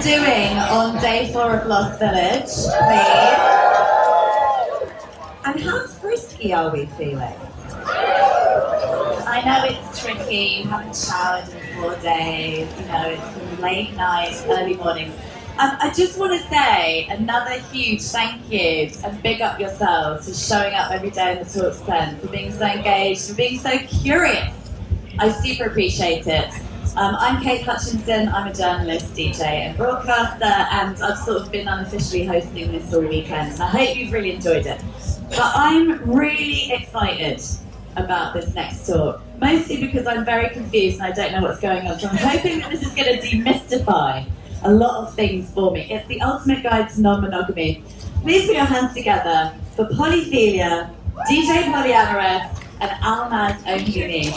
doing on day 4 of Lost Village, please? And how frisky are we feeling? I know it's tricky, you haven't showered in 4 days, you know, it's late nights, early mornings. I just want to say another huge thank you and big up yourselves for showing up every day in the Talk Stand, for being so engaged, for being so curious. I super appreciate it. I'm Kate Hutchinson, I'm a journalist, DJ and broadcaster, and I've sort of been unofficially hosting this all weekend, and I hope you've really enjoyed it. But I'm really excited about this next talk, mostly because I'm very confused and I don't know what's going on, so I'm hoping that this is going to demystify a lot of things for me. It's the ultimate guide to non-monogamy. Please put your hands together for Polyphilia, DJ Polyamoross, and Almaz Ohene.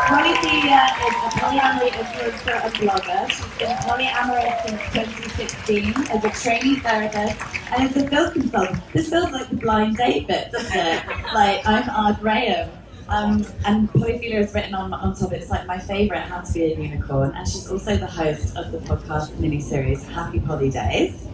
Polyphilia is a polyamory influencer and blogger. She's been polyamorous since 2016 as a trainee therapist and as a film consultant. This feels like the blind date bit, doesn't it? Like, I'm R. Graham. And Polyphilia is written on top. It's like my favourite, How to Be a Unicorn. And she's also the host of the podcast mini-series Happy Poly Days.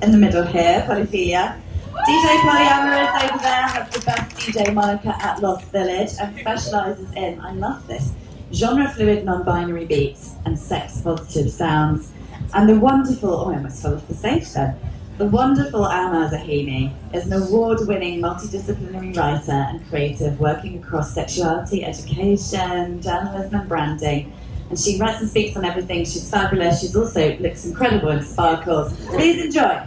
In the middle here, Polyphilia. DJ Polyamoross over there has the best DJ moniker at Lost Village and specialises in, I love this, genre-fluid non-binary beats and sex-positive sounds. And the wonderful, I almost fell off the stage then. The wonderful Almaz Ohene is an award-winning multidisciplinary writer and creative working across sexuality, education, journalism and branding. And she writes and speaks on everything. She's fabulous. She's also looks incredible and sparkles. Please enjoy.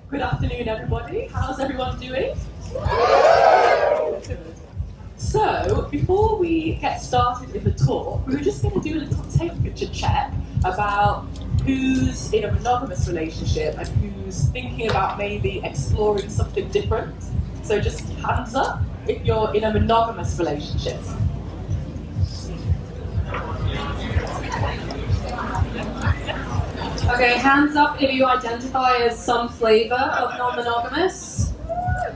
Good afternoon, everybody. How's everyone doing? So, before we get started with the talk, we were just going to do a little temperature check about who's in a monogamous relationship and who's thinking about maybe exploring something different. So just hands up if you're in a monogamous relationship. Okay, hands up if you identify as some flavour of non-monogamous.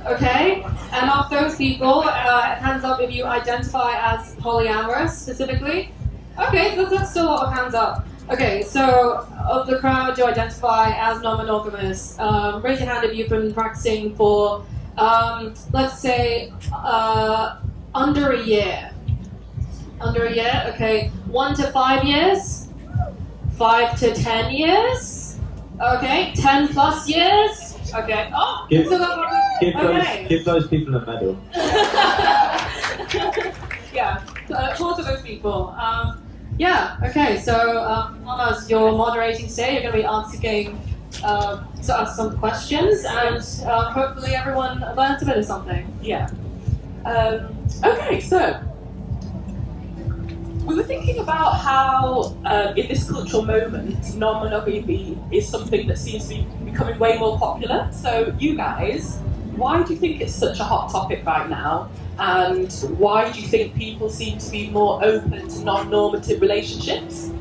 Okay, and of those people, hands up if you identify as polyamorous specifically. Okay, so that's still a lot of hands up. Okay, so of the crowd who identify as non-monogamous, raise your hand if you've been practicing for, let's say, under a year. Under a year, okay. 1 to 5 years? 5 to 10 years? Okay, 10 plus years? Okay. Oh, give those people a medal. Yeah, call to those people. Yeah, okay, so Almaz, you're moderating today. You're going to be asking some questions, and hopefully everyone learns a bit of something. Yeah. Okay, so we were thinking about how, in this cultural moment, non-monogamy is something that seems to be becoming way more popular. So, you guys, why do you think it's such a hot topic right now? And why do you think people seem to be more open to non-normative relationships?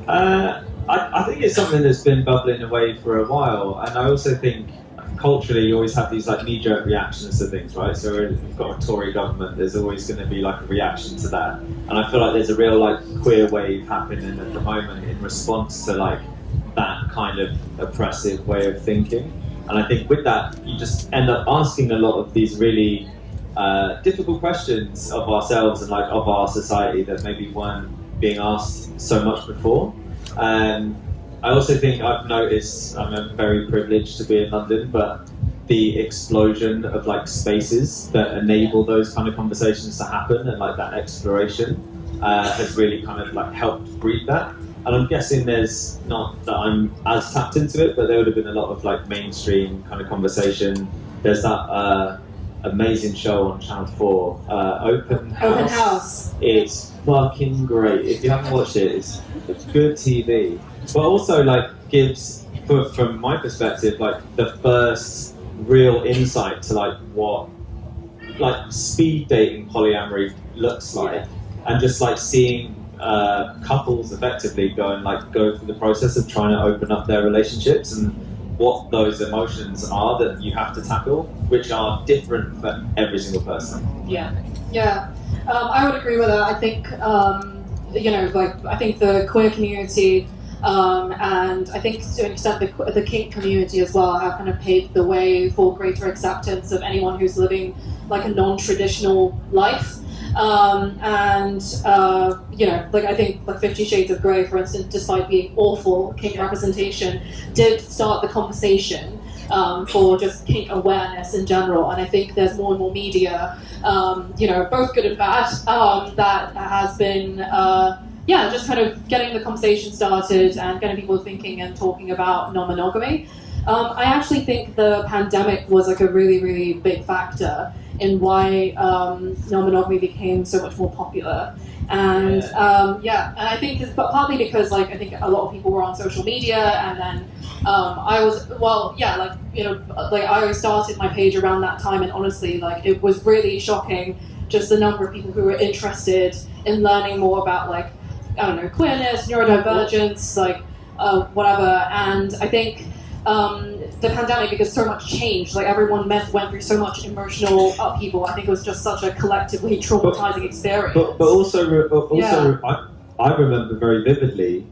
I think it's something that's been bubbling away for a while, and I also think culturally you always have these like knee-jerk reactions to things, right? So if you've got a Tory government, there's always going to be like a reaction to that, and I feel like there's a real like queer wave happening at the moment in response to like that kind of oppressive way of thinking. And I think with that you just end up asking a lot of these really difficult questions of ourselves and like of our society that maybe weren't being asked so much before. I also think I've noticed, I'm very privileged to be in London, but the explosion of like spaces that enable those kind of conversations to happen and like that exploration has really kind of like helped breed that. And I'm guessing there's, not that I'm as tapped into it, but there would have been a lot of like mainstream kind of conversation. There's that amazing show on Channel 4, Open House. It's fucking great. If you haven't watched it, it's good TV. But also like gives, from my perspective, like the first real insight to like what like speed dating polyamory looks like, and just like seeing couples effectively go through the process of trying to open up their relationships, and what those emotions are that you have to tackle, which are different for every single person. Yeah. Yeah, I would agree with that. I think, I think the queer community and I think to an extent the kink community as well have kind of paved the way for greater acceptance of anyone who's living like a non-traditional life. I think like 50 Shades of Grey, for instance, despite being awful kink representation, did start the conversation for just kink awareness in general. And I think there's more and more media, both good and bad, that has been, just kind of getting the conversation started and getting people thinking and talking about non-monogamy. I actually think the pandemic was like a really, really big factor in why non-monogamy became so much more popular. And and I think it's partly because like I think a lot of people were on social media, and then I started my page around that time, and honestly, like it was really shocking just the number of people who were interested in learning more about like queerness, neurodivergence, whatever. And I think the pandemic, because so much changed, like everyone went through so much emotional upheaval. I think it was just such a collectively traumatizing experience. But also, I remember very vividly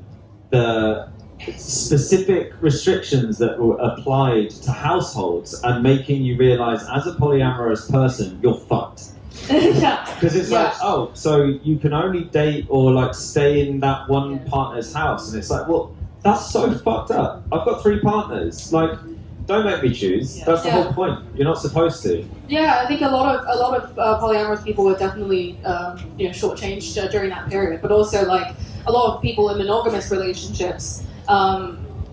the specific restrictions that were applied to households and making you realise as a polyamorous person, you're fucked. Because it's like, oh, so you can only date or like stay in that one partner's house, and it's like, well, that's so fucked up. I've got 3 partners. Like, don't make me choose. That's the whole point. You're not supposed to. Yeah, I think a lot of polyamorous people were definitely shortchanged during that period, but also like a lot of people in monogamous relationships.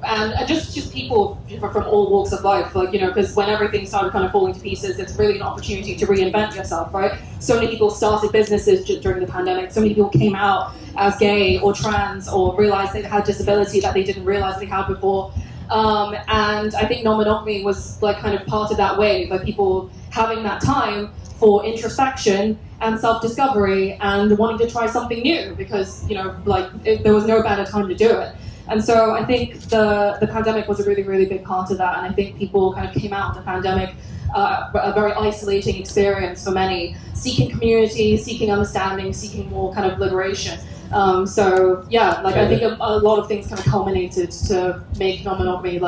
And just people from all walks of life, because when everything started kind of falling to pieces, it's really an opportunity to reinvent yourself, right? So many people started businesses during the pandemic. So many people came out as gay or trans or realized they had disability that they didn't realize they had before. And I think non-monogamy was like kind of part of that wave, like people having that time for introspection and self-discovery and wanting to try something new because, there was no better time to do it. And so I think the pandemic was a really, really big part of that. And I think people kind of came out of the pandemic a very isolating experience for many, seeking community, seeking understanding, seeking more kind of liberation. I think a lot of things kind of culminated to make non-monogamy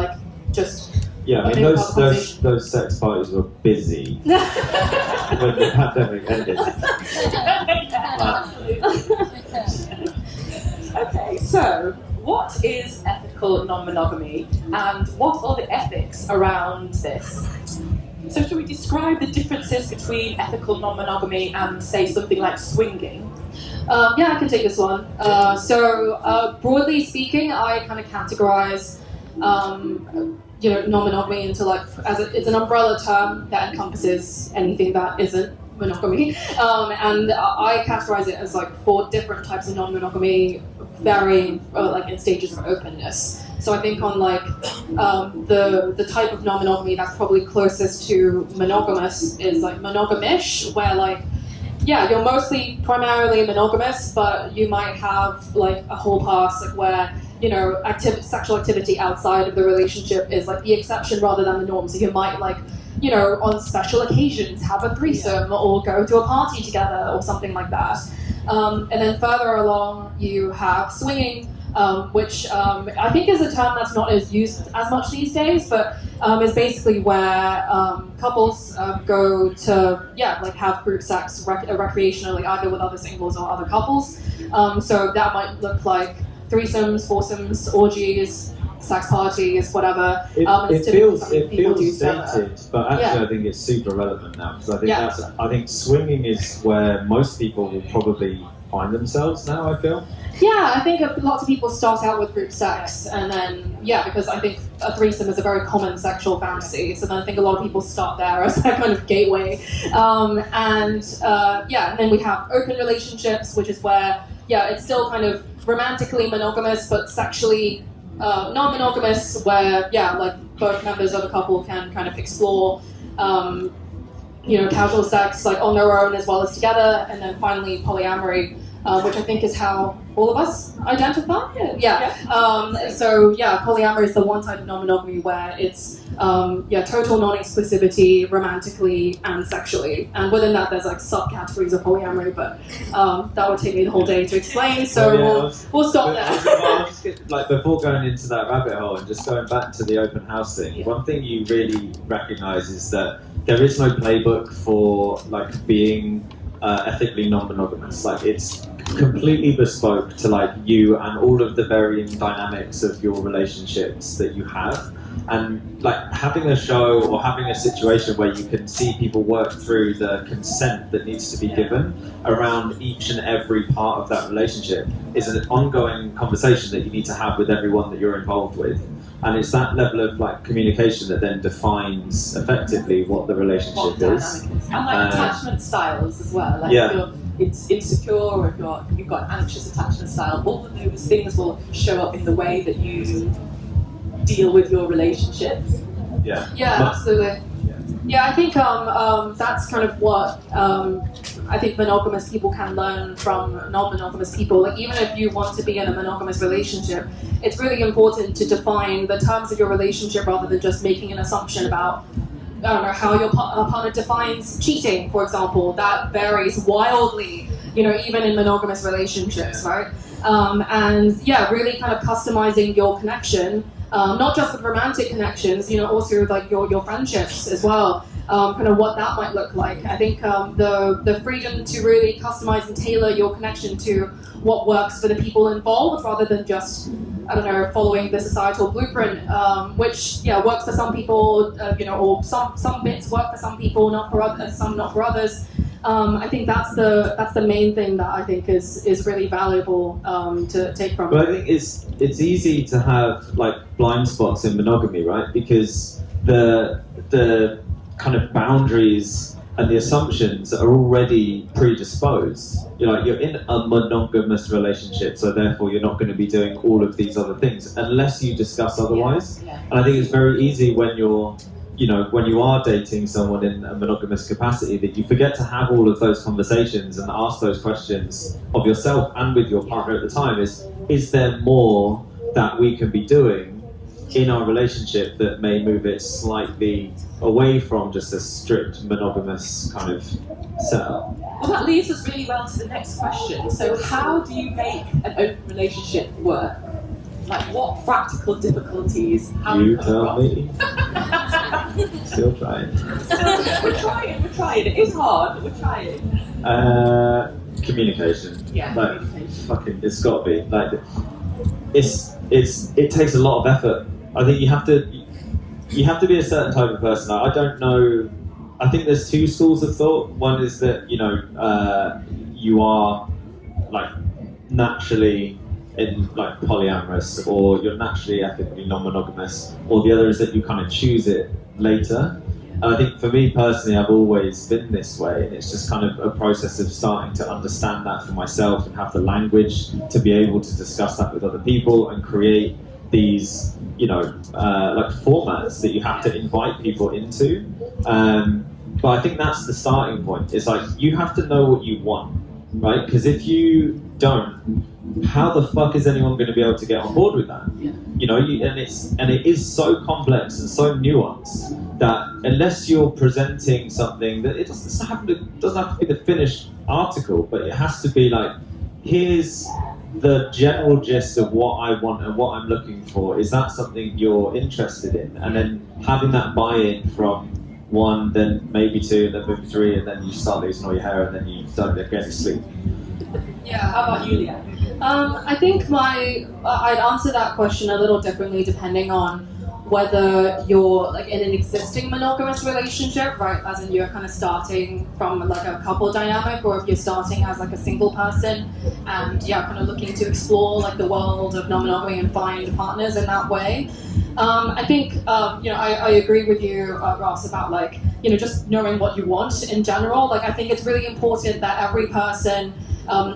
just. Yeah, I mean those sex parties were busy when the pandemic ended. Okay, so what is ethical non-monogamy, and what are the ethics around this? So should we describe the differences between ethical non-monogamy and, say, something like swinging? I can take this one. Broadly speaking, I kind of categorize non-monogamy into it's an umbrella term that encompasses anything that isn't monogamy, and I categorize it as 4 different types of non-monogamy, varying in stages of openness. So I think on the type of non-monogamy that's probably closest to monogamous is monogamish, where you're mostly primarily monogamous, but you might have a whole past where sexual activity outside of the relationship is the exception rather than the norm. So you might on special occasions have a threesome or go to a party together or something like that. And then further along you have swinging, which I think is a term that's not as used as much these days, but is basically where couples go to have group sex recreationally, either with other singles or other couples. So that might look like threesomes, foursomes, orgies, sex parties, whatever. It feels dated, but actually I think it's super relevant now, because I think swinging is where most people will probably find themselves now, I feel. Yeah, I think lots of people start out with group sex, and then, because I think a threesome is a very common sexual fantasy, so then I think a lot of people start there as that kind of gateway. And then we have open relationships, which is where, it's still kind of romantically monogamous, but sexually non-monogamous, where both members of a couple can kind of explore casual sex on their own as well as together. And then finally polyamory, which I think is how all of us identify. Polyamory is the one type of non-monogamy where it's total non-exclusivity romantically and sexually, and within that there's like subcategories of polyamory, but that would take me the whole day to explain, so we'll stop there. Like before going into that rabbit hole and just going back to the open house thing, one thing you really recognise is that there is no playbook for like being ethically non-monogamous. Like it's completely bespoke to like you and all of the varying dynamics of your relationships that you have. And like having a show or having a situation where you can see people work through the consent that needs to be given around each and every part of that relationship is an ongoing conversation that you need to have with everyone that you're involved with. And it's that level of like communication that then defines effectively what the relationship is. And like attachment styles as well. Like if you're insecure or if you've got an anxious attachment style, all of those things will show up in the way that you deal with your relationships. Yeah, absolutely. Yeah, I think that's kind of what I think monogamous people can learn from non-monogamous people. Like even if you want to be in a monogamous relationship, it's really important to define the terms of your relationship rather than just making an assumption about, I don't know, how your partner defines cheating, for example. That varies wildly, even in monogamous relationships, right? Really kind of customizing your connection. Not just with romantic connections, also like your friendships as well, kind of what that might look like. I think the freedom to really customize and tailor your connection to what works for the people involved rather than just, I don't know, following the societal blueprint, which works for some people, or some bits work for some people, not for others, some not for others. I think that's the main thing that I think is really valuable to take from. But I think it's easy to have like blind spots in monogamy, right? Because the kind of boundaries and the assumptions are already predisposed. You're in a monogamous relationship, so therefore you're not going to be doing all of these other things unless you discuss otherwise. And I think it's very easy when you're when you are dating someone in a monogamous capacity that you forget to have all of those conversations and ask those questions of yourself and with your partner at the time is there more that we can be doing in our relationship that may move it slightly away from just a strict monogamous kind of setup? Well, that leads us really well to the next question. So how do you make an open relationship work? Like what practical difficulties have you tell me. Still trying. We're trying. It is hard, but we're trying. Communication. Yeah, like, communication. Fucking, it's got to be. Like, it takes a lot of effort. I think you have to be a certain type of person. I don't know. I think there's two schools of thought. One is that you are like naturally in like polyamorous, or you're naturally ethically non-monogamous, or the other is that you kind of choose it later. And I think for me personally, I've always been this way, and it's just kind of a process of starting to understand that for myself and have the language to be able to discuss that with other people and create these, like formats that you have to invite people into. But I think that's the starting point. It's like you have to know what you want, right? Because if you don't, how the fuck is anyone going to be able to get on board with that? And it is so complex and so nuanced that unless you're presenting something that it doesn't have to be the finished article, but it has to be like, here's the general gist of what I want and what I'm looking for. Is that something you're interested in? And then having that buy-in from one, then maybe two, and then maybe three, and then you start losing all your hair, and then you don't get any sleep. Yeah. How about you, Leanne? I think I'd answer that question a little differently depending on whether you're like in an existing monogamous relationship, right? As in you're kind of starting from like a couple dynamic, or if you're starting as like a single person and kind of looking to explore like the world of non-monogamy and find partners in that way. I think I agree with you, Ross, about like just knowing what you want in general. Like I think it's really important that every person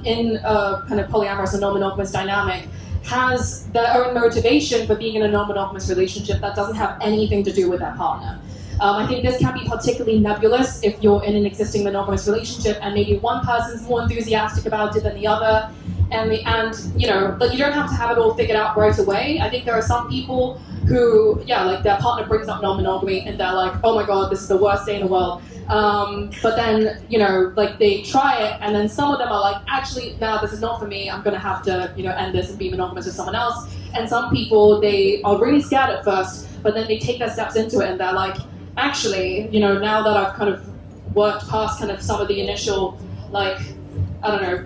in a kind of polyamorous or non-monogamous dynamic has their own motivation for being in a non-monogamous relationship that doesn't have anything to do with their partner. I think this can be particularly nebulous if you're in an existing monogamous relationship and maybe one person's more enthusiastic about it than the other. And you know, but you don't have to have it all figured out right away. I think there are some people who, like their partner brings up non-monogamy and they're like, oh my god, this is the worst day in the world. But then, you know, like they try it and then some of them are like, actually, no, this is not for me. I'm going to have to, you know, end this and be monogamous with someone else. And some people, they are really scared at first, but then they take their steps into it and they're like, actually, you know, now that I've kind of worked past kind of some of the initial, like, I don't know,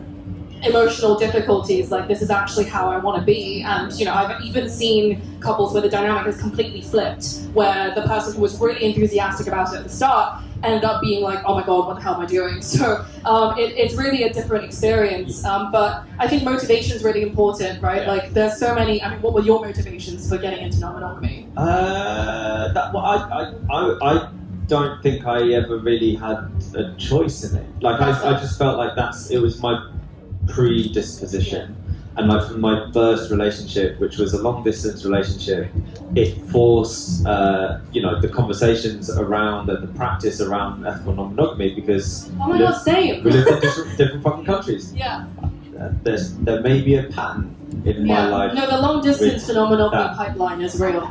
emotional difficulties, like this is actually how I want to be. And you know, I've even seen couples where the dynamic is completely flipped, where the person who was really enthusiastic about it at the start ended up being like, oh my god, what the hell am I doing? So it's really a different experience, but I think motivation is really important, right? Like there's so many. I mean, what were your motivations for getting into non-monogamy? I don't think I ever really had a choice in it. Like I just felt like it was my predisposition. And like from my first relationship, which was a long distance relationship, it forced you know, the conversations around and the practice around ethical non-monogamy, because oh my god, same. we live in different fucking countries. Yeah. There may be a pattern in my life. No, the long distance to non-monogamy pipeline is real.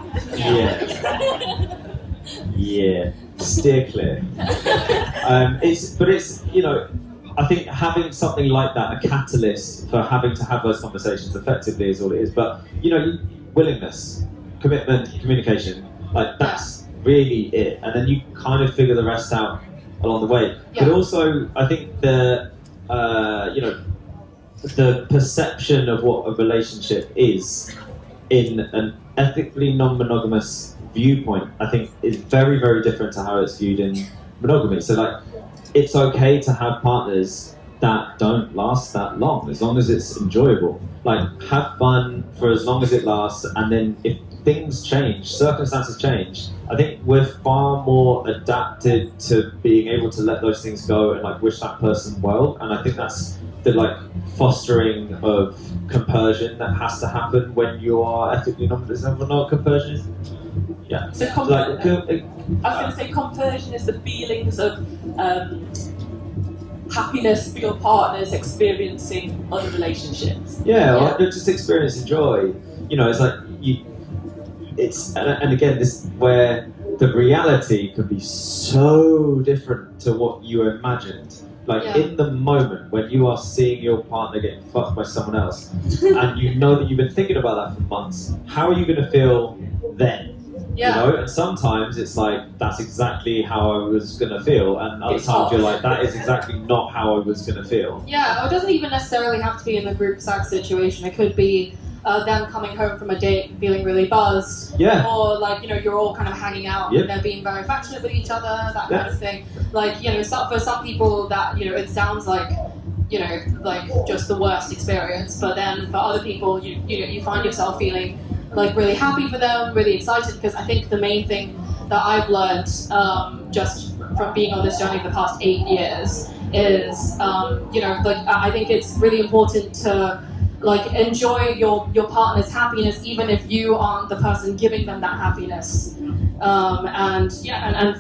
Yeah. Steer clear. It's you know, I think having something like that, a catalyst for having to have those conversations effectively is all it is. But, you know, willingness, commitment, communication, like that's really it. And then you kind of figure the rest out along the way. Yeah. But also, I think the, you know, the perception of what a relationship is in an ethically non-monogamous viewpoint, I think is very, very different to how it's viewed in monogamy. So like, it's okay to have partners that don't last that long, as long as it's enjoyable. Like, have fun for as long as it lasts, and then if things change, circumstances change, I think we're far more adapted to being able to let those things go and like wish that person well. And I think that's the like fostering of compersion that has to happen when you are ethically non-monogamy. Compersion is, yeah. So I was going to say compersion is the feelings of happiness for your partners experiencing other relationships. Yeah, or just experiencing joy. You know, it's like and again, this is where the reality can be so different to what you imagined. Like in the moment when you are seeing your partner getting fucked by someone else, and you know that you've been thinking about that for months, how are you going to feel then? Yeah. You know, and sometimes it's like, that's exactly how I was going to feel, and other times you're like, that is exactly not how I was going to feel. Yeah, it doesn't even necessarily have to be in a group sex situation. It could be them coming home from a date and feeling really buzzed. Yeah. Or like, you know, you're all kind of hanging out and they're being very affectionate with each other, that kind of thing. Like, you know, for some people that, you know, it sounds like, you know, like just the worst experience, but then for other people, you know, you find yourself feeling like really happy for them, really excited, because I think the main thing that I've learned just from being on this journey for the past 8 years is, you know, like I think it's really important to like enjoy your partner's happiness, even if you aren't the person giving them that happiness, and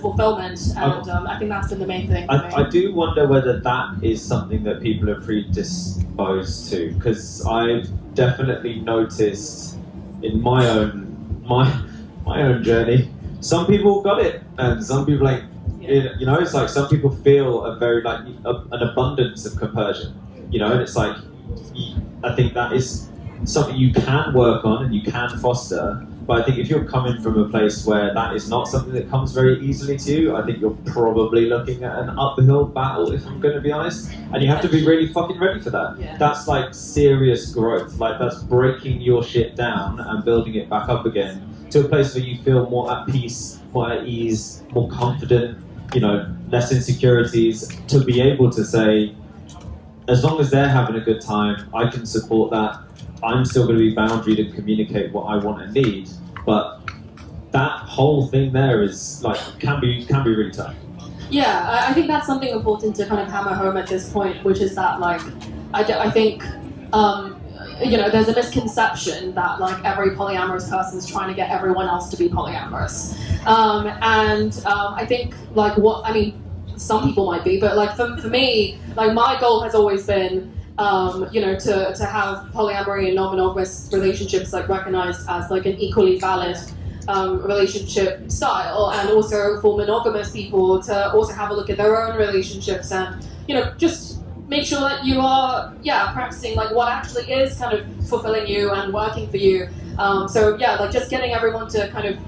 fulfillment. And I think that's been the main thing. I do wonder whether that is something that people are predisposed to, because I've definitely noticed in my own journey, some people got it and some people ain't. You know, it's like some people feel a very like an abundance of compersion. You know, and it's like, I think that is something you can work on and you can foster. But I think if you're coming from a place where that is not something that comes very easily to you, I think you're probably looking at an uphill battle, if I'm going to be honest. And you have to be really fucking ready for that. Yeah. That's like serious growth. Like that's breaking your shit down and building it back up again to a place where you feel more at peace, more at ease, more confident, you know, less insecurities, to be able to say, as long as they're having a good time, I can support that. I'm still going to be boundaried and communicate what I want and need, but that whole thing there is like can be really tough. Yeah, I think that's something important to kind of hammer home at this point, which is that like I think there's a misconception that like every polyamorous person is trying to get everyone else to be polyamorous, and I think like some people might be, but like for me, like my goal has always been, to have polyamory and non-monogamous relationships like recognized as like an equally valid relationship style, and also for monogamous people to also have a look at their own relationships and just make sure that you are practicing like what actually is kind of fulfilling you and working for you. Like just getting everyone to kind of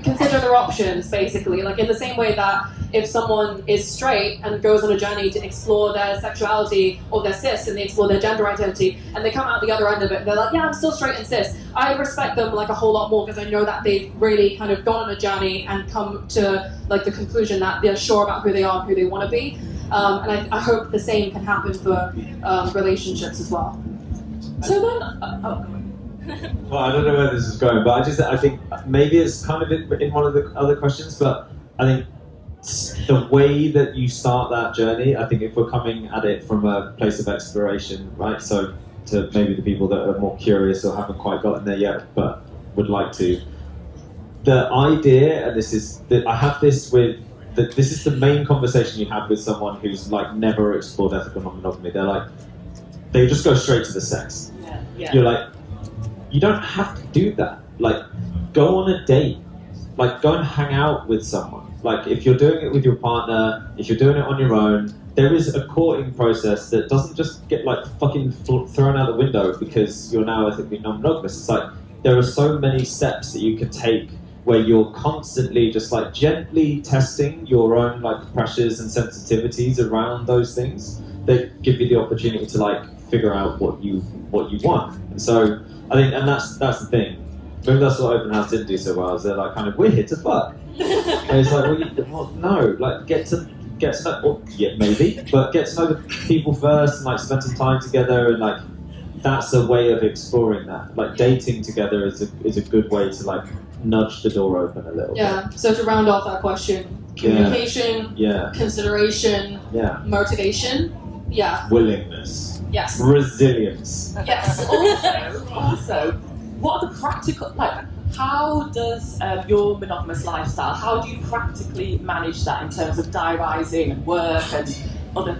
consider their options, basically, like in the same way that if someone is straight and goes on a journey to explore their sexuality, or they're cis and they explore their gender identity, and they come out the other end of it and they're like, yeah, I'm still straight and cis, I respect them like a whole lot more, because I know that they've really kind of gone on a journey and come to like the conclusion that they're sure about who they are and who they want to be. And I hope the same can happen for relationships as well. So then, well, I don't know where this is going, but I think maybe it's kind of in one of the other questions, but I think the way that you start that journey, I think if we're coming at it from a place of exploration, right? So to maybe the people that are more curious or haven't quite gotten there yet, but would like to, the idea, and this is that I have this with. This is the main conversation you have with someone who's like never explored ethical non-monogamy. They're like, they just go straight to the sex. Yeah. You're like, you don't have to do that. Like, go on a date. Like, go and hang out with someone. Like, if you're doing it with your partner, if you're doing it on your own, there is a courting process that doesn't just get like fucking thrown out the window because you're now ethically non-monogamous. It's like, there are so many steps that you can take where you're constantly just like gently testing your own like pressures and sensitivities around those things that give you the opportunity to like figure out what you want. And so I think, and that's the thing. Maybe that's what Open House didn't do so well. Is they're like kind of, we're here to fuck. And it's like, well, no, like get to know, or, yeah, maybe, but get to know the people first and like spend some time together, and like that's a way of exploring that. Like dating together is a good way to like nudge the door open a little bit. So to round off that question, communication, consideration, motivation, willingness, yes, resilience, yes. Also, what are the practical, like, how does your monogamous lifestyle, how do you practically manage that in terms of diarising and work and other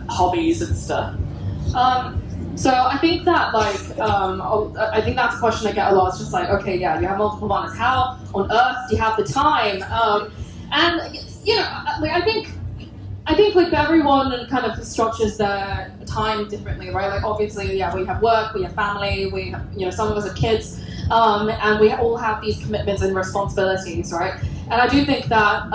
hobbies and stuff? So I think that I think that's a question I get a lot. It's just like, okay, you have multiple partners. How on earth do you have the time? And like I think like everyone kind of structures their time differently, right? Like obviously, we have work, we have family, we have, some of us have kids, and we all have these commitments and responsibilities, right? And I do think that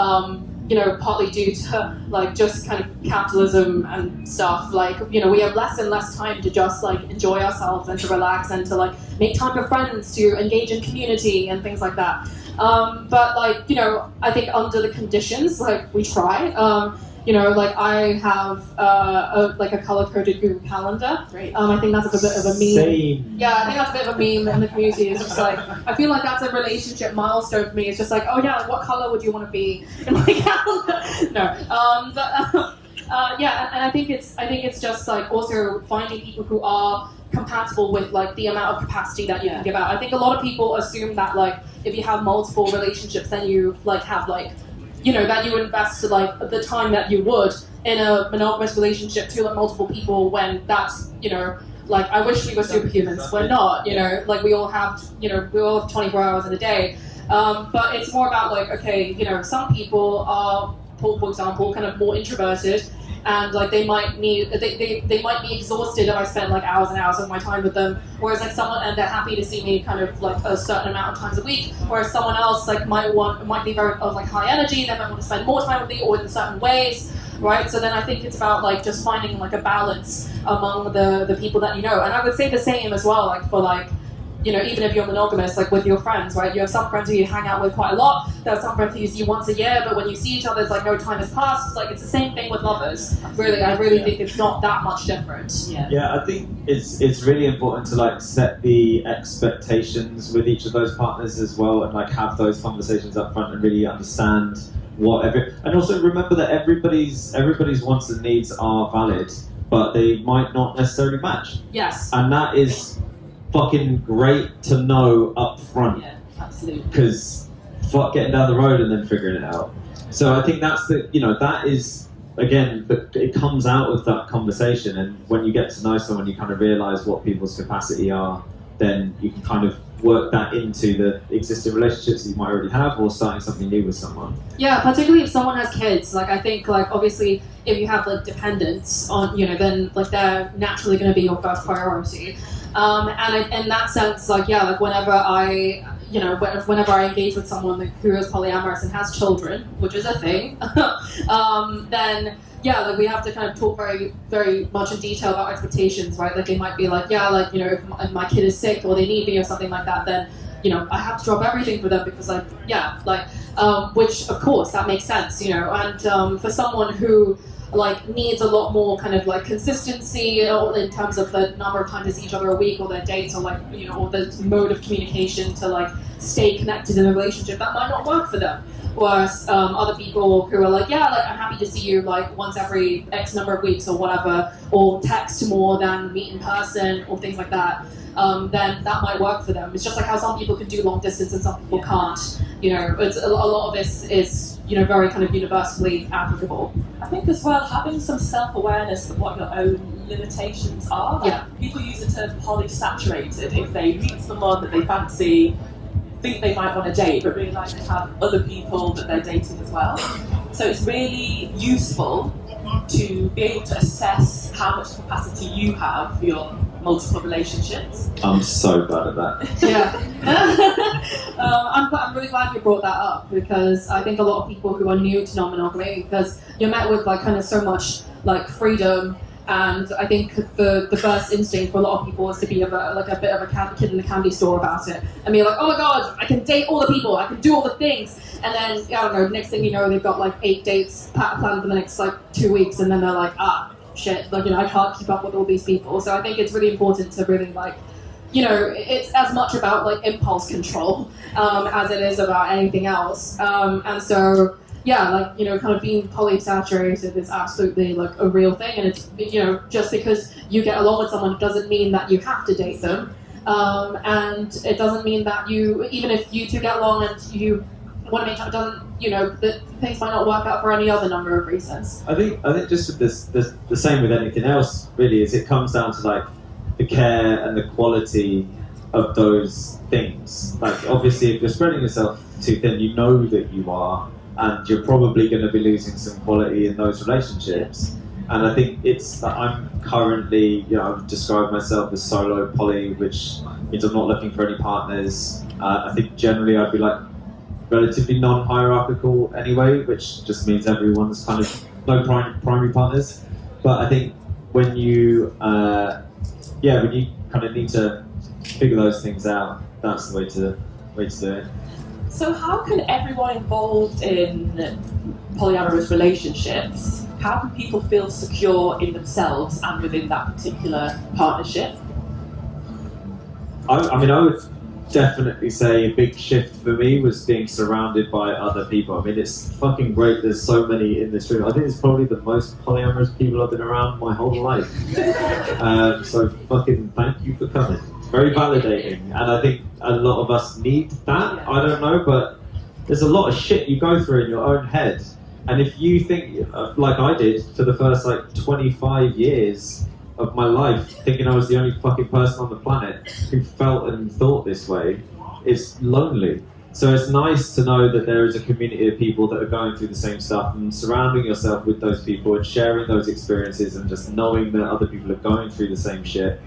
partly due to like just kind of capitalism and stuff, like we have less and less time to just like enjoy ourselves and to relax and to like make time for friends, to engage in community and things like that. But like I think under the conditions, like we try. Like I have a color-coded Google Calendar. Great. I think that's a bit of a meme. Same. Yeah, I think that's a bit of a meme in the community. It's just like, I feel like that's a relationship milestone for me. It's just like, oh yeah, what color would you want to be in my calendar? No. And I think it's just like also finding people who are compatible with like the amount of capacity that you can give out. I think a lot of people assume that like if you have multiple relationships, then you like have like that you invest like the time that you would in a monogamous relationship to like multiple people, when that's like I wish we were superhumans. We're not. Like we all have 24 hours in a day. But it's more about like, okay, some people are, for example, kind of more introverted, and like they might need they might be exhausted if I spend like hours and hours of my time with them, whereas like someone, and they're happy to see me kind of like a certain amount of times a week, whereas someone else like might be very like high energy, they might want to spend more time with me or in certain ways, right? So then I think it's about like just finding like a balance among the people that and I would say the same as well, like for like even if you're monogamous, like with your friends, right? You have some friends who you hang out with quite a lot. There are some friends who you see once a year, but when you see each other, it's like no time has passed. It's like it's the same thing with lovers. Really, I really think it's not that much different. Yeah, I think it's really important to like set the expectations with each of those partners as well, and like have those conversations up front and really understand and also remember that everybody's wants and needs are valid. but they might not necessarily match. Yes. And that is fucking great to know up front. Yeah, absolutely. Because fuck getting down the road and then figuring it out. So I think that's that is, again, but it comes out of that conversation, and when you get to know someone, you kind of realise what people's capacity are, then you can kind of work that into the existing relationships that you might already have, or starting something new with someone. Yeah, particularly if someone has kids. Like, I think, like, obviously, if you have, like, dependents on, then, like, they're naturally going to be your first priority. And in that sense, like, yeah, like, whenever I engage with someone who is polyamorous and has children, which is a thing, then, yeah, like, we have to kind of talk very, very much in detail about expectations, right? Like, they might be like, yeah, like, if my kid is sick or they need me or something like that, then, I have to drop everything for them because, like, yeah, like, which, of course, that makes sense, and for someone who, like, needs a lot more kind of, like, consistency in terms of the number of times they see each other a week, or their dates, or, like, or the mode of communication to, like, stay connected in a relationship, that might not work for them. Whereas other people who are like, yeah, like, I'm happy to see you, like, once every X number of weeks or whatever, or text more than meet in person or things like that, then that might work for them. It's just like how some people can do long distance and some people can't. It's a lot of this is, very kind of universally applicable. I think as well, having some self-awareness of what your own limitations are. Like, Yeah. People use the term polysaturated. If they meet someone that they fancy, think they might want to date, but realise they have other people that they're dating as well. So it's really useful to be able to assess how much capacity you have for your multiple relationships. I'm so bad at that. Yeah. I'm really glad you brought that up, because I think a lot of people who are new to non-monogamy, because you're met with, like, kind of so much, like, freedom, and I think the first instinct for a lot of people is to be a bit of a kid in the candy store about it, and be like, oh my god, I can date all the people, I can do all the things, and then, I don't know, next thing you know, they've got, like, 8 dates planned for the next, like, 2 weeks, and then they're like, shit, like, I can't keep up with all these people. So I think it's really important to really, like, it's as much about, like, impulse control as it is about anything else. And so, yeah, like, kind of being polysaturated is absolutely, like, a real thing. And it's, just because you get along with someone doesn't mean that you have to date them. And it doesn't mean that even if you two get along and you want to make sure it doesn't, that things might not work out for any other number of reasons. I think just with this, the same with anything else, really, is it comes down to, like, the care and the quality of those things. Like, obviously, if you're spreading yourself too thin, you know that you are, and you're probably going to be losing some quality in those relationships. And I think it's that I'm currently, I've described myself as solo poly, which means I'm not looking for any partners. I think generally I'd be, like, relatively non-hierarchical anyway, which just means everyone's kind of no primary partners. But I think when you kind of need to figure those things out, that's the way to do it. So how can everyone involved in polyamorous relationships, how can people feel secure in themselves and within that particular partnership? I would definitely say a big shift for me was being surrounded by other people. I mean, it's fucking great there's so many in this room. I think it's probably the most polyamorous people I've been around my whole life. So fucking thank you for coming. It's very validating, and I think a lot of us need that. I don't know, but there's a lot of shit you go through in your own head, and if you think, like I did for the first, like, 25 years of my life, thinking I was the only fucking person on the planet who felt and thought this way, it's lonely. So it's nice to know that there is a community of people that are going through the same stuff, and surrounding yourself with those people and sharing those experiences and just knowing that other people are going through the same shit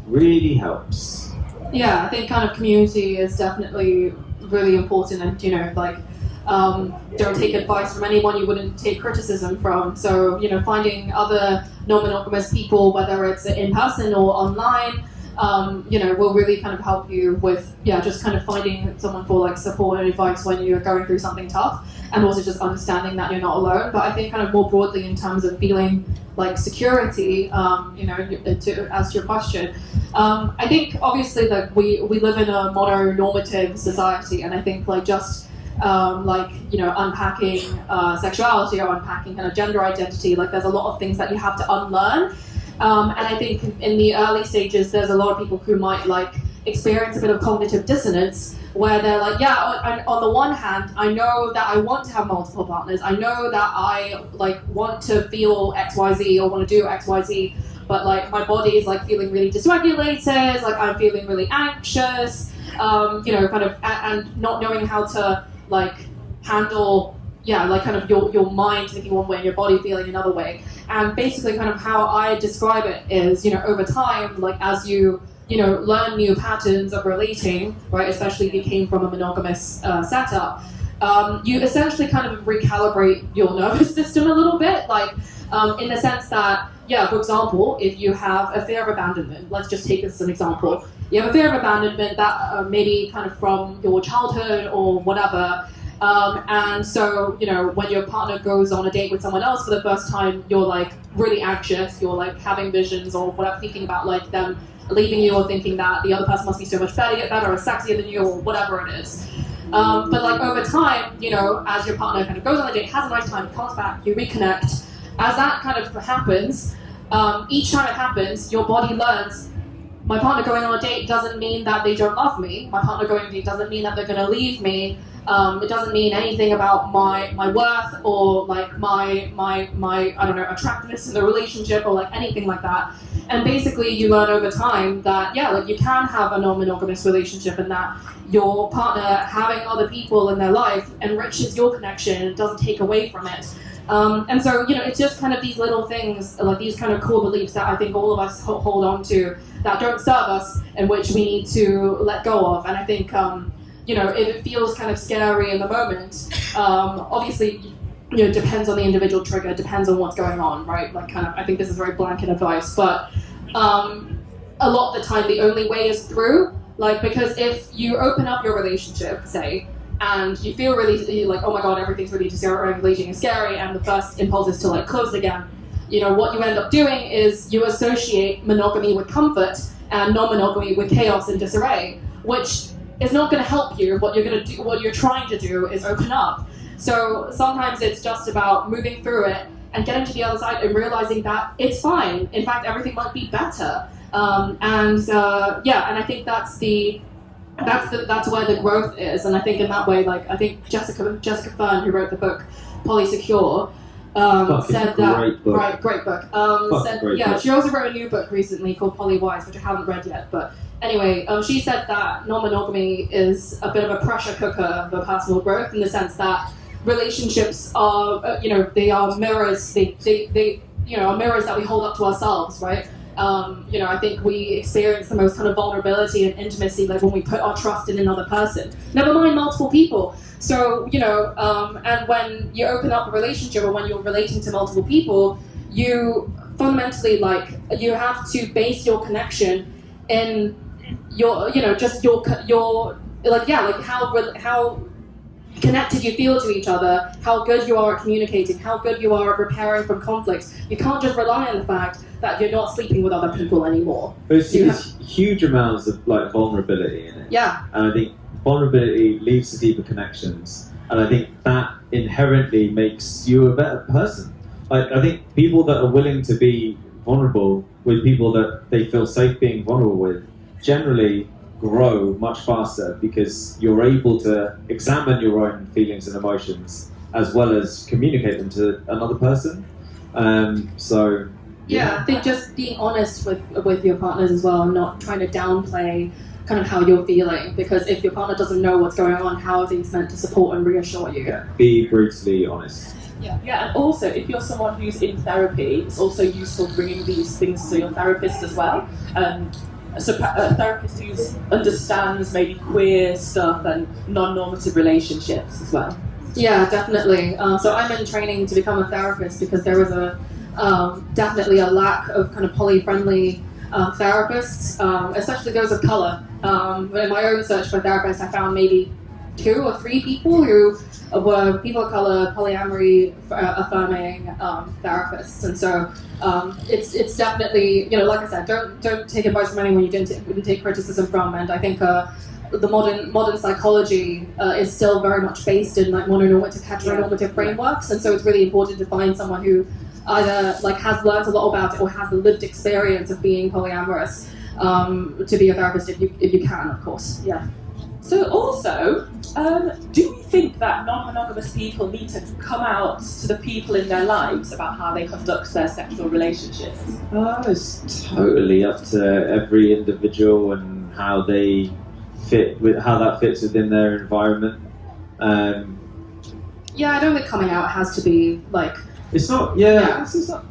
really helps. Yeah, I think kind of community is definitely really important, and don't take advice from anyone you wouldn't take criticism from. So, finding other non-monogamous people, whether it's in person or online, will really kind of help you with, just kind of finding someone for, like, support and advice when you're going through something tough, and also just understanding that you're not alone. But I think kind of more broadly in terms of feeling like security, as to your question, I think obviously that we live in a mononormative society, and I think unpacking sexuality or unpacking kind of gender identity, like, there's a lot of things that you have to unlearn. And I think in the early stages, there's a lot of people who might like experience a bit of cognitive dissonance, where they're like, yeah, on the one hand, I know that I want to have multiple partners. I know that I like want to feel XYZ or want to do XYZ, but like my body is like feeling really dysregulated, like I'm feeling really anxious, kind of, and not knowing how to like handle, like kind of your mind thinking one way and your body feeling another way. And basically kind of how I describe it is, over time, like as you learn new patterns of relating, right, especially if you came from a monogamous setup, you essentially kind of recalibrate your nervous system a little bit, like in the sense that, for example, if you have a fear of abandonment, let's just take this as an example. You have a fear of abandonment that maybe kind of from your childhood or whatever, and so, when your partner goes on a date with someone else for the first time, you're like really anxious, you're like having visions or whatever, thinking about like them leaving you or thinking that the other person must be so much better or sexier than you or whatever it is. But like over time, as your partner kind of goes on a date, has a nice time, comes back, you reconnect. As that kind of happens, each time it happens, your body learns, my partner going on a date doesn't mean that they don't love me. My partner going on a date doesn't mean that they're going to leave me. It doesn't mean anything about my worth or like my I don't know, attractiveness in the relationship or like anything like that. And basically you learn over time that like you can have a non-monogamous relationship and that your partner having other people in their life enriches your connection and doesn't take away from it. And so, it's just kind of these little things, like these kind of core beliefs that I think all of us hold on to that don't serve us and which we need to let go of. And I think, if it feels kind of scary in the moment, obviously, depends on the individual trigger, depends on what's going on, right? Like kind of, I think this is very blanket advice, but a lot of the time the only way is through, like, because if you open up your relationship, say, and you feel really like, oh my god, everything's really dysregulating and scary, and the first impulse is to like close it again, what you end up doing is you associate monogamy with comfort and non-monogamy with chaos and disarray, which is not going to help you. What you're trying to do is open up. So sometimes it's just about moving through it and getting to the other side and realizing that it's fine. In fact, everything might be better. And I think that's where the growth is. And I think in that way, like I think Jessica Fern, who wrote the book Polysecure, said that great book. She also wrote a new book recently called Polywise, which I haven't read yet, but. Anyway, she said that non-monogamy is a bit of a pressure cooker for personal growth in the sense that relationships are, they are mirrors. They are mirrors that we hold up to ourselves, right? I think we experience the most kind of vulnerability and intimacy like when we put our trust in another person. Never mind multiple people. So, and when you open up a relationship or when you're relating to multiple people, you fundamentally you have to base your connection in your, how connected you feel to each other, how good you are at communicating, how good you are at repairing from conflicts. You can't just rely on the fact that you're not sleeping with other people anymore. There's huge amounts of like vulnerability in it. Yeah. And I think vulnerability leads to deeper connections. And I think that inherently makes you a better person. Like I think people that are willing to be vulnerable with people that they feel safe being vulnerable with generally grow much faster because you're able to examine your own feelings and emotions as well as communicate them to another person. I think just being honest with your partners as well and not trying to downplay kind of how you're feeling, because if your partner doesn't know what's going on, how are things meant to support and reassure you? Yeah, be brutally honest. Yeah, and also if you're someone who's in therapy, it's also useful bringing these things to your therapist as well. So a therapist who understands maybe queer stuff and non-normative relationships as well. Yeah, definitely. So I'm in training to become a therapist because there was definitely a lack of kind of poly-friendly therapists, especially those of colour. But in my own search for a therapist, I found maybe 2 or 3 people who were people of colour, polyamory affirming therapists, and so it's definitely, like I said, don't take advice from anyone you didn't take criticism from. And I think the modern psychology is still very much based in like mononormative, heteronormative frameworks, and so it's really important to find someone who either like has learned a lot about it or has the lived experience of being polyamorous, to be a therapist if you can, of course. Yeah. So also, do we think that non-monogamous people need to come out to the people in their lives about how they conduct their sexual relationships? It's totally up to every individual and how they fit with how that fits within their environment. Yeah, I don't think coming out has to be like. It's not. Yeah. It's not.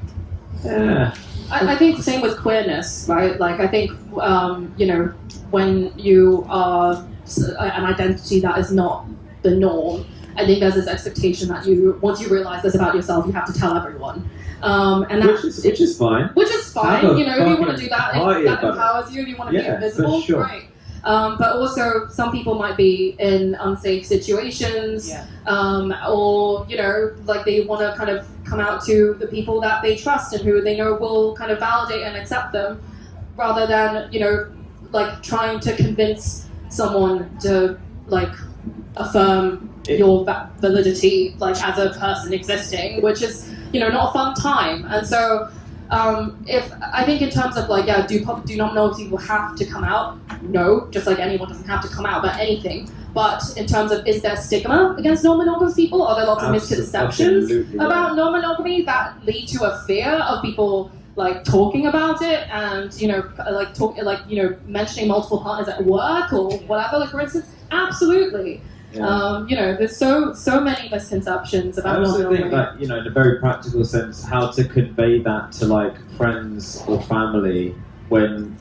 Yeah. I think the same with queerness, right? Like I think when you are an identity that is not the norm, I think there's this expectation that once you realise this about yourself, you have to tell everyone. And that, which is fine. Which is fine. If you want to do that, if that about empowers you, if you want to be for invisible, sure. great. But also, some people might be in unsafe situations, or like they want to kind of come out to the people that they trust and who they know will kind of validate and accept them, rather than like trying to convince someone to like affirm your validity, like as a person existing, which is not a fun time. And so. If I think in terms of like do non-monogamous people have to come out? No, just like anyone doesn't have to come out about anything. But in terms of is there stigma against non-monogamous people? Are there lots of misconceptions about non-monogamy that lead to a fear of people like talking about it and mentioning multiple partners at work or whatever? Like for instance, absolutely. Yeah. There's so many misconceptions about I also non-monogamy. think that, in a very practical sense, how to convey that to like friends or family when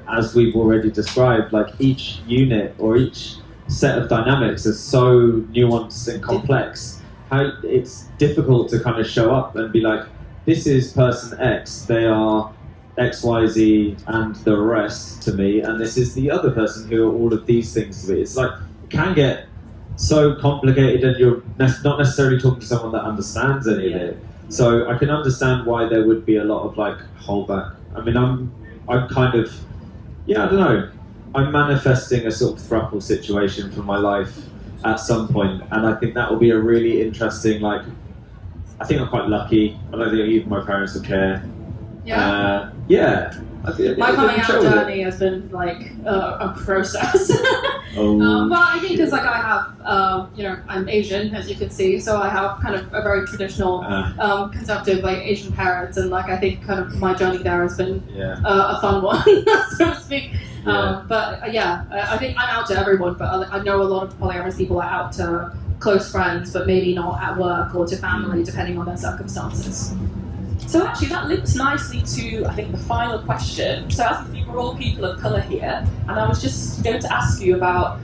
as we've already described, like each unit or each set of dynamics is so nuanced and complex. How it's difficult to kind of show up and be like, this is person X, they are X, Y, Z, and the rest to me, and this is the other person who are all of these things to me. It's like it can get so complicated, and you're not necessarily talking to someone that understands any of it. So I can understand why there would be a lot of like holdback. I mean, I'm kind of, I don't know. I'm manifesting a sort of throuple situation for my life at some point, and I think that will be a really interesting. Like, I think I'm quite lucky. I don't think even my parents will care. Yeah. My coming out journey has been like a process. But I think because like I have, I'm Asian, as you can see, so I have kind of a very traditional, conservative like Asian parents, and like I think kind of my journey there has been a fun one, so to speak. I think I'm out to everyone, but I know a lot of polyamorous people are out to close friends, but maybe not at work or to family, depending on their circumstances. So actually that links nicely to, I think, the final question. So as we're all people of colour here, and I was just going to ask you about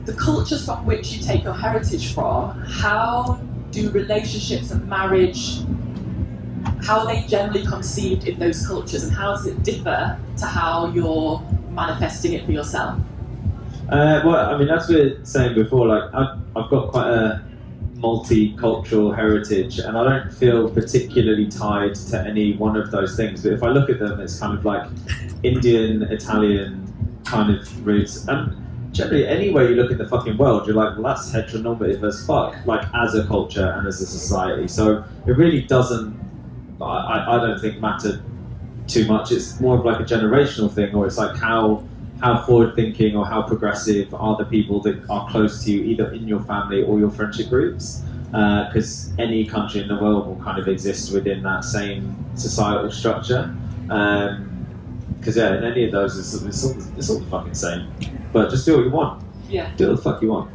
the cultures from which you take your heritage from. How do relationships and marriage, how are they generally conceived in those cultures, and how does it differ to how you're manifesting it for yourself? Well, I mean, as we were saying before, like I've got quite a multicultural heritage, and I don't feel particularly tied to any one of those things. But if I look at them, it's kind of like Indian, Italian kind of roots. And generally, anywhere you look in the fucking world, you're like, well, that's heteronormative as fuck, like as a culture and as a society. So it really doesn't, I don't think, matter too much. It's more of like a generational thing, or it's like how forward-thinking or how progressive are the people that are close to you, either in your family or your friendship groups, because any country in the world will kind of exist within that same societal structure. Because in any of those, it's all the fucking same. But just do what you want. Yeah. Do what the fuck you want.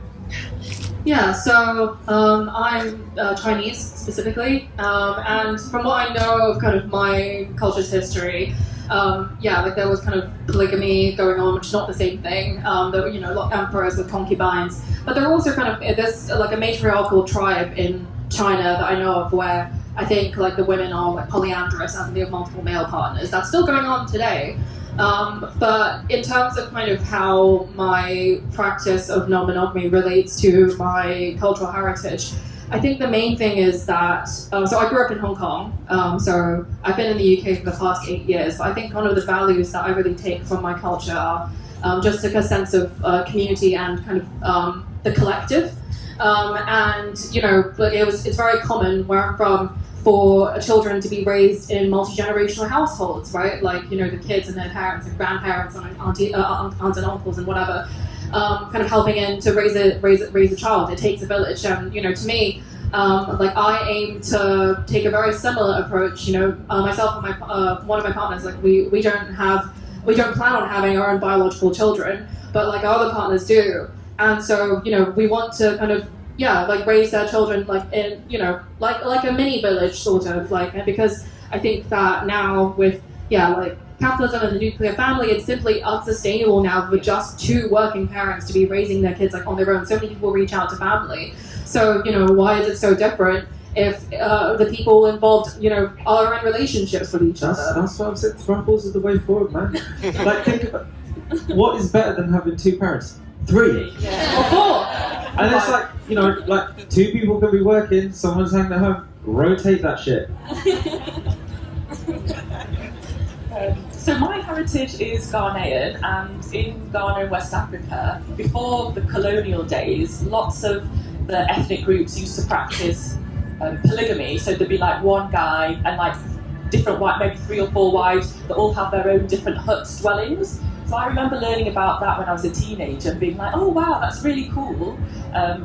Yeah, so I'm Chinese specifically, and from what I know of kind of my culture's history, like there was kind of polygamy going on, which is not the same thing. There were, a lot of emperors with concubines, but there are also kind of there's like a matriarchal tribe in China that I know of where I think like the women are like polyandrous, and they have multiple male partners. That's still going on today. But in terms of kind of how my practice of non-monogamy relates to my cultural heritage, I think the main thing is that, so I grew up in Hong Kong, so I've been in the UK for the past 8 years, but I think one of the values that I really take from my culture are just like a sense of community and kind of the collective. It's very common where I'm from for children to be raised in multi-generational households, right? Like, you know, the kids and their parents and grandparents and aunts and uncles and whatever, kind of helping in to raise a child. It takes a village, and you know, to me, like I aim to take a very similar approach. You know, myself and my one of my partners, like we don't plan on having our own biological children, but like our other partners do, and so you know, we want to kind of like raise their children like in, you know, like a mini village sort of, like, because I think that now with like capitalism and the nuclear family, it's simply unsustainable now for just two working parents to be raising their kids like on their own. So many people reach out to family. So, you know, why is it so different if the people involved, you know, are in relationships with each other? That's what I've said. Thruples is the way forward, man. Like, think about what is better than having two parents? 3. Yeah. Or 4. And it's like, you know, like 2 people could be working, someone's hanging at home. Rotate that shit. So my heritage is Ghanaian, and in Ghana and West Africa, before the colonial days, lots of the ethnic groups used to practice polygamy. So there'd be like one guy and like different maybe 3 or 4 wives that all have their own different hut dwellings. So I remember learning about that when I was a teenager and being like, oh wow, that's really cool.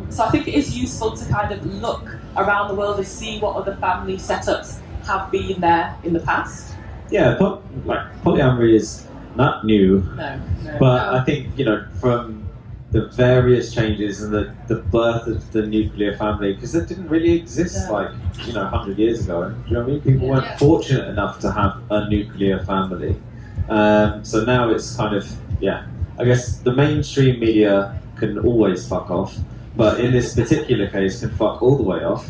So I think it is useful to kind of look around the world and see what other family setups have been there in the past. Yeah, but like polyamory is not new, No. but I think, you know, from the various changes and the birth of the nuclear family, because it didn't really exist like, you know, 100 years ago. Do you know what I mean? People weren't fortunate enough to have a nuclear family. So now it's kind of, I guess the mainstream media can always fuck off, but in this particular case can fuck all the way off,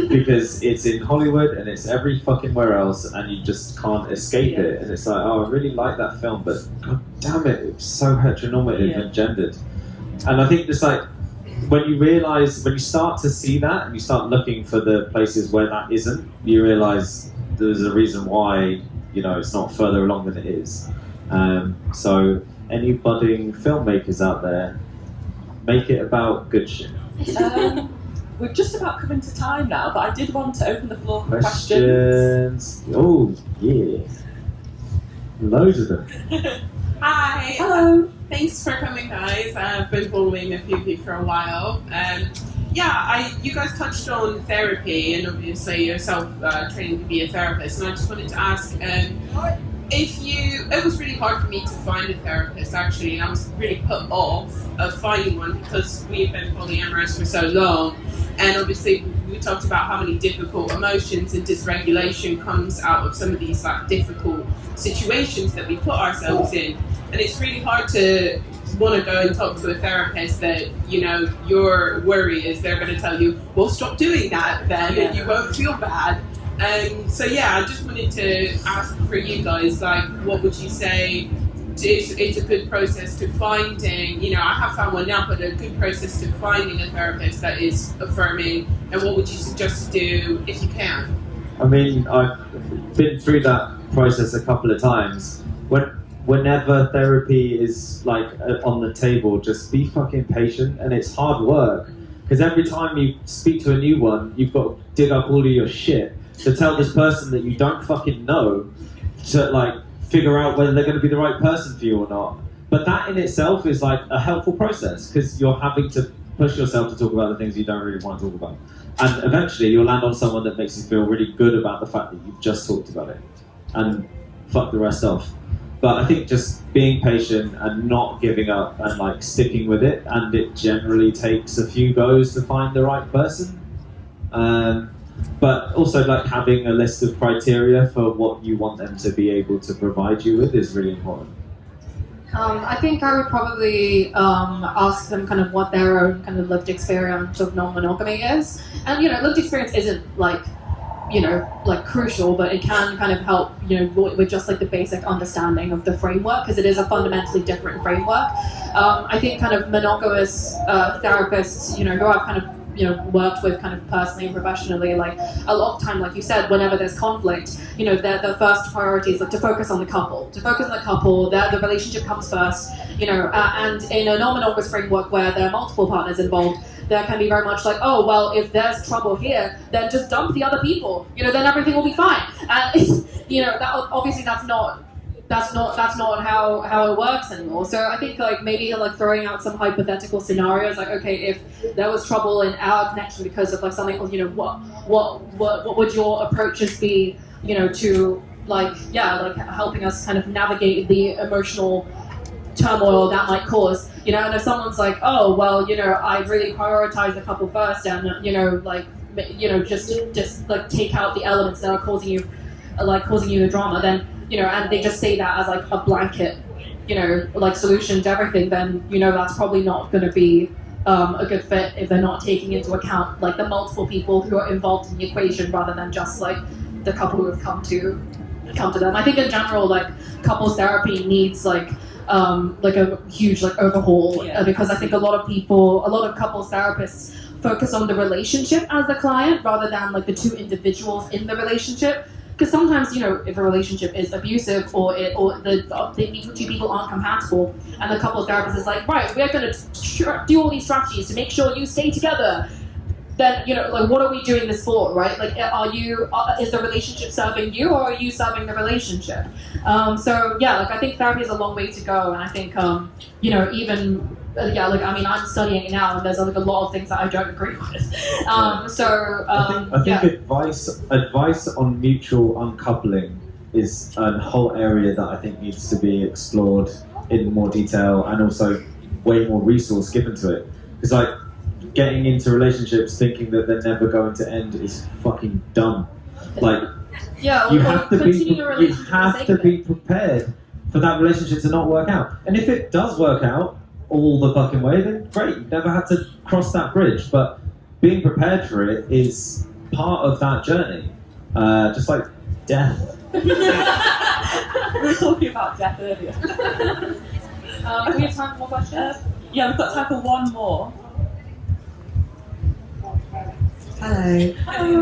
because it's in Hollywood and it's every fucking where else, and you just can't escape it. And it's like, oh, I really like that film, but god damn it, it's so heteronormative and gendered. And I think just like, when you start to see that and you start looking for the places where that isn't, you realise there's a reason why, you know, it's not further along than it is. So any budding filmmakers out there, make it about good shit. We're just about coming to time now, but I did want to open the floor for questions. Oh, yeah. Loads of them. Hi. Hello. Thanks for coming, guys. I've been following a few for a while. You guys touched on therapy, and obviously yourself training to be a therapist. And I just wanted to ask, it was really hard for me to find a therapist, actually, and I was really put off of finding one because we've been polyamorous for so long. And obviously we talked about how many difficult emotions and dysregulation comes out of some of these like difficult situations that we put ourselves in. And it's really hard to want to go and talk to a therapist that, you know, your worry is they're going to tell you, well, stop doing that then, and you won't feel bad. So I just wanted to ask for you guys, like, what would you say it's a good process to finding, you know, I have found one now, but a good process to finding a therapist that is affirming, and what would you suggest to do if you can? I mean, I've been through that process a couple of times. Whenever therapy is like on the table, just be fucking patient, and it's hard work, because every time you speak to a new one, you've got to dig up all of your shit to tell this person that you don't fucking know, to like figure out whether they're going to be the right person for you or not. But that in itself is like a helpful process, because you're having to push yourself to talk about the things you don't really want to talk about, and eventually you'll land on someone that makes you feel really good about the fact that you've just talked about it, and fuck the rest off. But I think just being patient and not giving up and like sticking with it, and it generally takes a few goes to find the right person. But also like having a list of criteria for what you want them to be able to provide you with is really important. I think I would probably ask them kind of what their own kind of lived experience of non-monogamy is. And, you know, lived experience isn't like, you know, like crucial, but it can kind of help, you know, with just like the basic understanding of the framework, because it is a fundamentally different framework. I think kind of monogamous therapists, you know, who I've kind of, you know, worked with kind of personally and professionally, like a lot of time, like you said, whenever there's conflict, you know, the first priority is like to focus on the couple, the relationship comes first, you know, and in a non-monogamous framework where there are multiple partners involved, there can be very much like, oh well, if there's trouble here, then just dump the other people, then everything will be fine. And that obviously that's not how it works anymore. So I think like maybe like throwing out some hypothetical scenarios, like, okay, if there was trouble in our connection because of like something, what would your approaches be, to like helping us kind of navigate the emotional turmoil that might cause, and if someone's like, oh well, I really prioritize the couple first, and just like take out the elements that are causing you the drama, then and they just say that as like a blanket, like solution to everything, then that's probably not going to be a good fit if they're not taking into account like the multiple people who are involved in the equation rather than just like the couple who have come to them. I think in general, like couples therapy needs like a huge like overhaul, because I think a lot of couples therapists focus on the relationship as the client rather than like the two individuals in the relationship. Because sometimes, if a relationship is abusive or the two people aren't compatible, and the couples therapist is like, right, we're going to do all these strategies to make sure you stay together. Then, like, what are we doing this for, right? Like, is the relationship serving you, or are you serving the relationship? I think therapy is a long way to go, and I think, I'm studying it now, and there's like a lot of things that I don't agree with. I think advice on mutual uncoupling is a whole area that I think needs to be explored in more detail, and also way more resource given to it. Because like getting into relationships thinking that they're never going to end is fucking dumb. Like you have to be prepared for that relationship to not work out. And if it does work out all the fucking way, then great, you never had to cross that bridge. But being prepared for it is part of that journey, just like death. We were talking about death earlier. Do we have time for more questions? Yeah, we've got time for one more. Hello.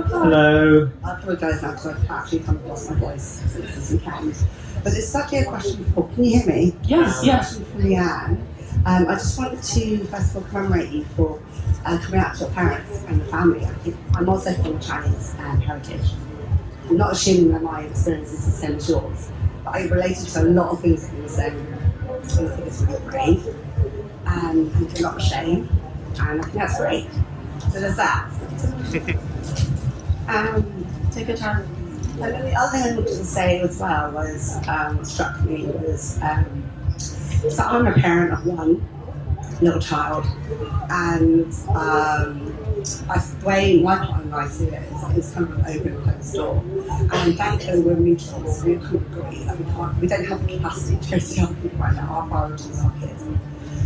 Hello. I apologise now because I've actually come across my voice since this weekend. But it's actually a question for, can you hear me? Yes. It's a question for Leanne. I just wanted to, first of all, commemorate you for coming out to your parents and the family. I'm also from Chinese heritage. I'm not assuming that my experience is the same as yours, but I related to a lot of things that you were saying. So I think it's really brave and a lot of shame, and I think that's great. So there's that. Take your time. And then the other thing I wanted to say as well was, what struck me was, so I'm a parent of one little child, and the way my partner and I see it is it's kind of an open and closed door. And thankfully we're mutual, so we kind of agree that we don't have the capacity to face the other people right now. Our priorities are kids.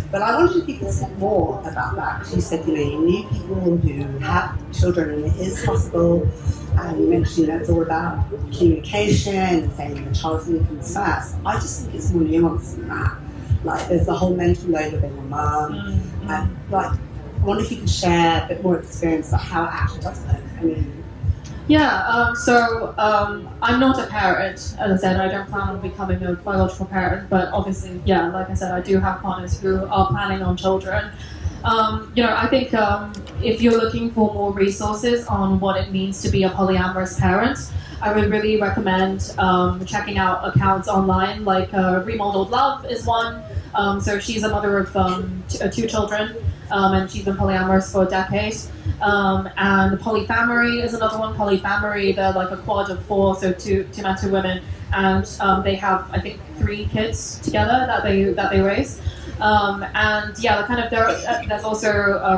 But I wanted people to think more about that, because you said, you knew people who have children and it is possible, and you mentioned, it's all about communication and saying the child's needs comes first. I just think it's more nuanced than that. Like, there's the whole mental load of being a mum, and like, I wonder if you could share a bit more experience about how it actually does work. I'm not a parent. As I said, I don't plan on becoming a biological parent, but obviously, like I said, I do have partners who are planning on children. I think if you're looking for more resources on what it means to be a polyamorous parent, I would really recommend checking out accounts online, like Remodeled Love is one. So she's a mother of two children, and she's been polyamorous for a decade. And Polyfamily is another one. Polyfamily, they're like a quad of 4, so two men, 2 women, and they have, I think, 3 kids together that they raise. There's also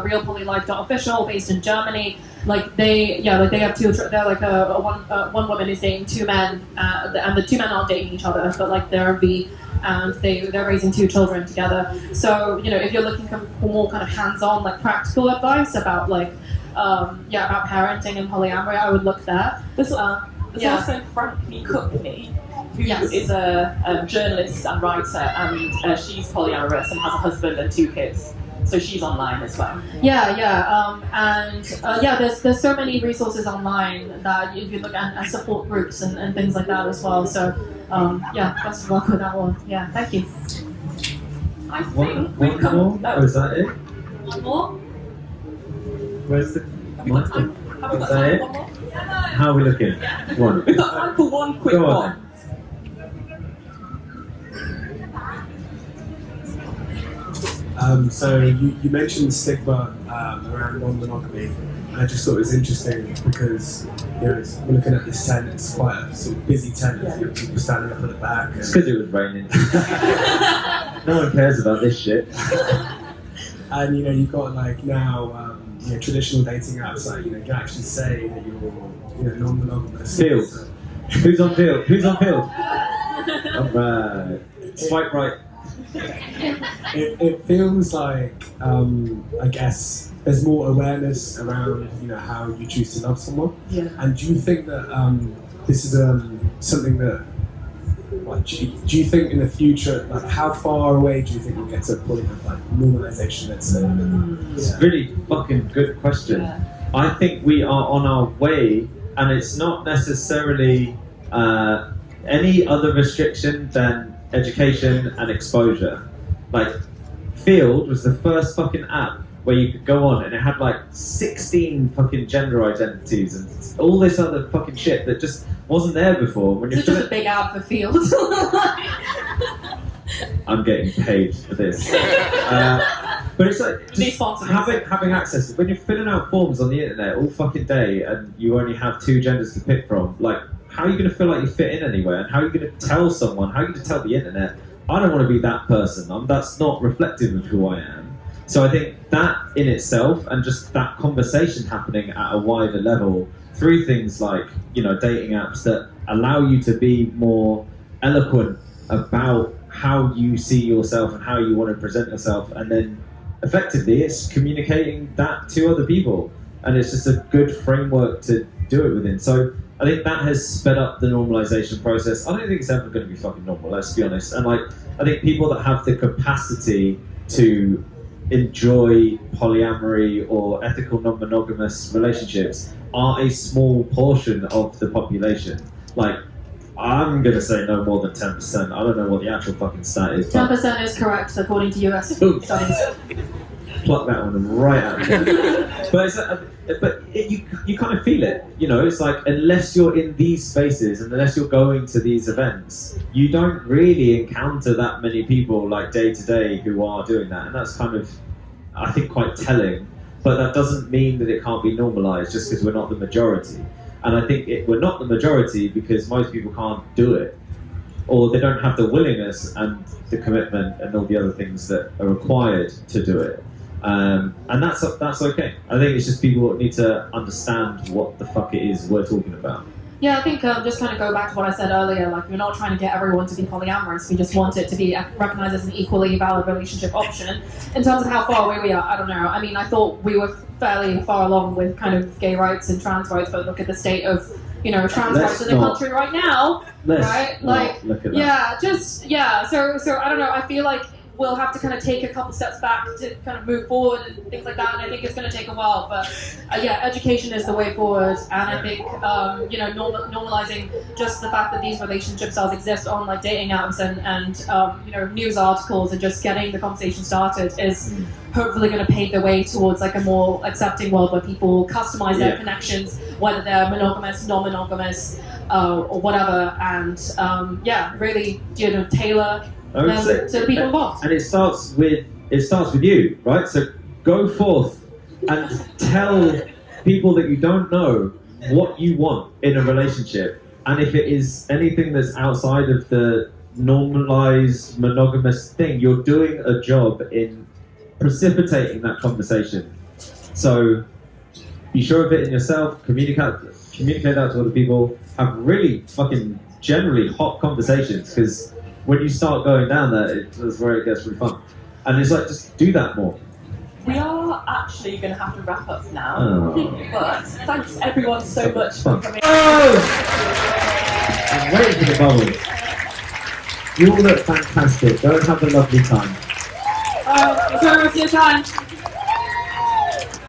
Real Polylife.official based in Germany. They have 2. They're like one woman is dating 2 men, and the 2 men aren't dating each other, but they're a V, and they're raising 2 children together. So if you're looking for more kind of hands-on, practical advice about about parenting and polyamory, I would look there. There's also Frankie Cookney, who is a journalist and writer, and she's polyamorous and has a husband and 2 kids. So she's online as well. There's so many resources online that you can look at, and support groups and things like that as well. So best of luck with that one. Yeah, thank you. I think we've come. Is that it? One more? Where's the mic? Have we Is got that time it? for one more? How are we looking? One. We've got time for one quick Go on. one. So you mentioned the stigma around non-monogamy, and I just thought it was interesting because we're looking at this tent. It's quite a sort of busy tent. People standing up at the back. It's because it was raining. No one cares about this shit. And you've got like now traditional dating apps. Like you can actually say that you're non-monogamous. Field. Who's on field? Who's on field? Alright. Swipe right. It feels like I guess there's more awareness around how you choose to love someone. Yeah. And do you think that this is something that do you think in the future, like how far away do you think we'll get to a point of like normalization, let's say? It's a really fucking good question. Yeah. I think we are on our way, and it's not necessarily any other restriction than education and exposure. Like, Field was the first fucking app where you could go on and it had like 16 fucking gender identities and all this other fucking shit that just wasn't there before. When you're It's just a big ad for Fields. I'm getting paid for this. But it's like Need just sponsors. having access. When you're filling out forms on the internet all fucking day and you only have 2 genders to pick from, like, how are you going to feel like you fit in anywhere? And how are you going to tell someone? How are you going to tell the internet, I don't want to be that person. That's not reflective of who I am. So I think that in itself, and just that conversation happening at a wider level through things like, dating apps that allow you to be more eloquent about how you see yourself and how you want to present yourself, and then effectively it's communicating that to other people, and it's just a good framework to do it within. So I think that has sped up the normalization process. I don't think it's ever going to be fucking normal, let's be honest. And I think people that have the capacity to enjoy polyamory or ethical non-monogamous relationships are a small portion of the population. Like, I'm going to say no more than 10%. I don't know what the actual fucking stat is. 10% is correct according to US studies. Pluck that one right out of there. But you kind of feel it. It's like, unless you're in these spaces and unless you're going to these events, you don't really encounter that many people like day to day who are doing that. And that's kind of, I think, quite telling. But that doesn't mean that it can't be normalized just because we're not the majority. And I think we're not the majority because most people can't do it, or they don't have the willingness and the commitment and all the other things that are required to do it. And that's okay. I think it's just people need to understand what the fuck it is we're talking about. Yeah, I think just kind of go back to what I said earlier, like we're not trying to get everyone to be polyamorous, we just want it to be recognised as an equally valid relationship option. In terms of how far away we are, I don't know. I mean, I thought we were fairly far along with kind of gay rights and trans rights, but look at the state of, trans rights in the country right now, right? Like, look at that. So I don't know, I feel like we'll have to kind of take a couple steps back to kind of move forward and things like that, and I think it's going to take a while, but education is the way forward, and I think normalizing just the fact that these relationship styles exist on like dating apps and news articles and just getting the conversation started is hopefully going to pave the way towards like a more accepting world where people customize their connections, whether they're monogamous, non-monogamous, or whatever, and really tailor to the people involved. And it starts with you, right? So go forth and tell people that you don't know what you want in a relationship, and if it is anything that's outside of the normalized monogamous thing, you're doing a job in precipitating that conversation. So be sure of it in yourself, communicate that to other people, have really fucking generally hot conversations, because when you start going down there, that's where it gets really fun. And it's like, just do that more. We are actually going to have to wrap up now. But thanks everyone so much for coming. I'm waiting for the bubbles. You all look fantastic. Go and have a lovely time. Enjoy the rest of your time.